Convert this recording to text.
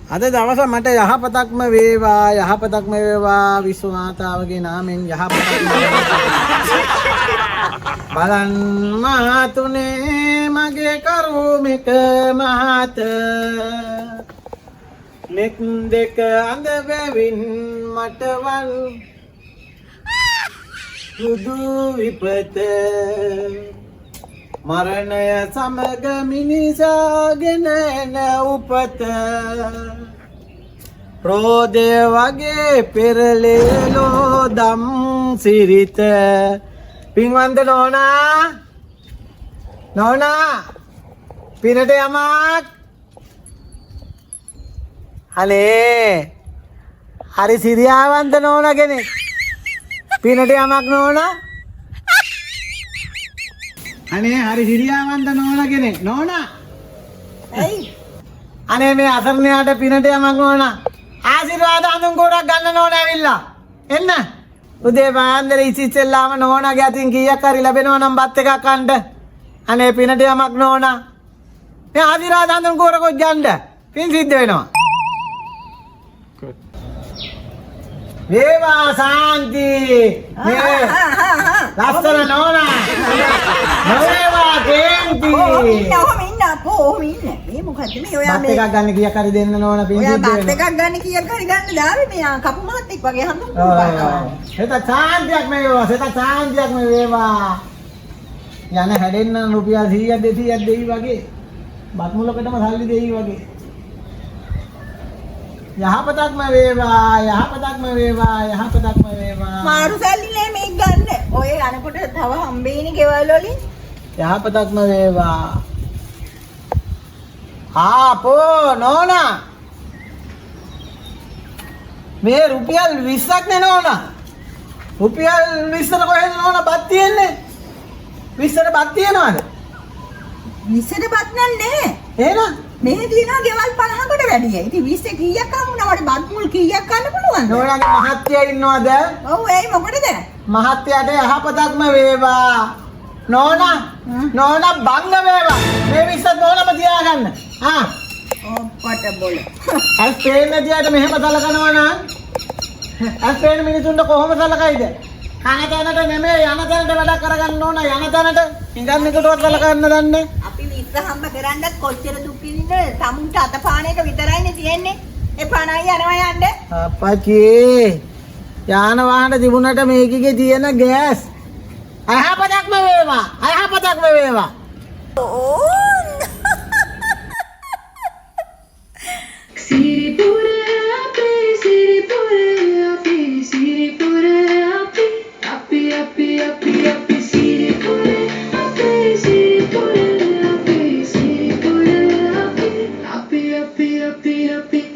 අද දවස මට යහපතක්ම වේවා විශ්වමාතාවගේ නාමයෙන් යහපතක්ම බලන් මහතුනේ මගේ කරුමෙක මහත මෙත් දෙක අඳ බැවින් මටවල් සුදු විපත මරණය සමග මිනිසාගෙන එන උපත රෝදය වගේ පෙරලෙලෝ දම් සිරිත පින්වන්ත නෝනා පිනට යමක් අනේ හරි සිරියාවන්ත නෝනා කෙනෙක් පිනට යමක් නෝනා අනේ හරි සිරියාවන්ත නෝනා කෙනෙක් නෝනා ඇයි අනේ මේ අසරණයාට පිනට යමක් නෝනා ආශිර්වාද අඳුන් කෝරක් ගන්න නෝනා ඇවිල්ලා එන්න උදේ පාන්දර ඉසිච්චෙල්ලාම නෝනාගේ අතින් කීයක් හරි ලැබෙනවා නම් බත් එකක් කන්න අනේ පිනට යමක් නෝනා මේ ආශිර්වාද අඳුන් කෝරකොත් යන්න පින් සිද්ධ වෙනවා වේවා සාන්ති මේ ලස්සන නෝනා නොවේවා කේන්ති ඔහොම ඉන්න මේ මොකද්ද මේ ඔයා බත් එකක් ගන්න කීයක් හරි දෙන්න නෝනා පින් ඔයා සිද්ධ බත් වෙනවා එකක් ගන්න කීයක් හරි ගන්න දාවේ මේ කපු මහත්තෙක් වගේ හඳුන් सेता चांदिයක් මේ වේවා යන හැදෙන්න රුපියල් 100ක් 200ක් දෙයි වගේ බත් මුලකටම සල්ලි දෙයි වගේ යහපතක්ම වේවා මාරු සල්ලි නෑ මේක ගන්න ඔය යනකොට තව හම්බෙන්නේ ගෙවල් වලින් යහපතක්ම වේවා ආපෝ නෝනා මේ රුපියල් 20ක් නේ නෝනා රුපියල් 20ට කොහෙද නෝනා බත් තියෙන්නේ 20ට බත් තියනවද 20ට බත් නෑ එහෙනම් මෙහෙ තියෙනවා ගෙවල් 50කට වැඩියි. ඉතින් 20 කීයක් හම්බුණා වඩ බත් මුල් කීයක් ගන්න පුළුවන්ද? නෝනාගේ මහත්ය ඉන්නවද? ඔව් ඒයි මොකටද? මහත්යට යහපතක්ම වේවා. නෝනා බංග වේවා. මේ 20ත් නෝනම තියාගන්න. ඔප්පට බොල. අස් පේන්නේ තියාට මෙහෙම සලකනවා නම් අස් පේන මිනිසුන්ට කොහොම සලකයිද? කන තැනට නෙමෙයි යන තැනට වැඩ කරගන්න ඕන යන තැනට ඉඳන් එකටවත් සලකන්න දන්නේ. අපි 20 හම්බ කරන්නත් කොච්චර දුක් විඳින්නද? තමුන්ට අතපාන එක විතරයිනේ තියෙන්නේ. ඒ පණයි යනවා යන්න. අප්පච්චි යාන වාහන තිබුණට මේකේ තියෙන ගෑස් අයහපතක්ම වේවා. Happy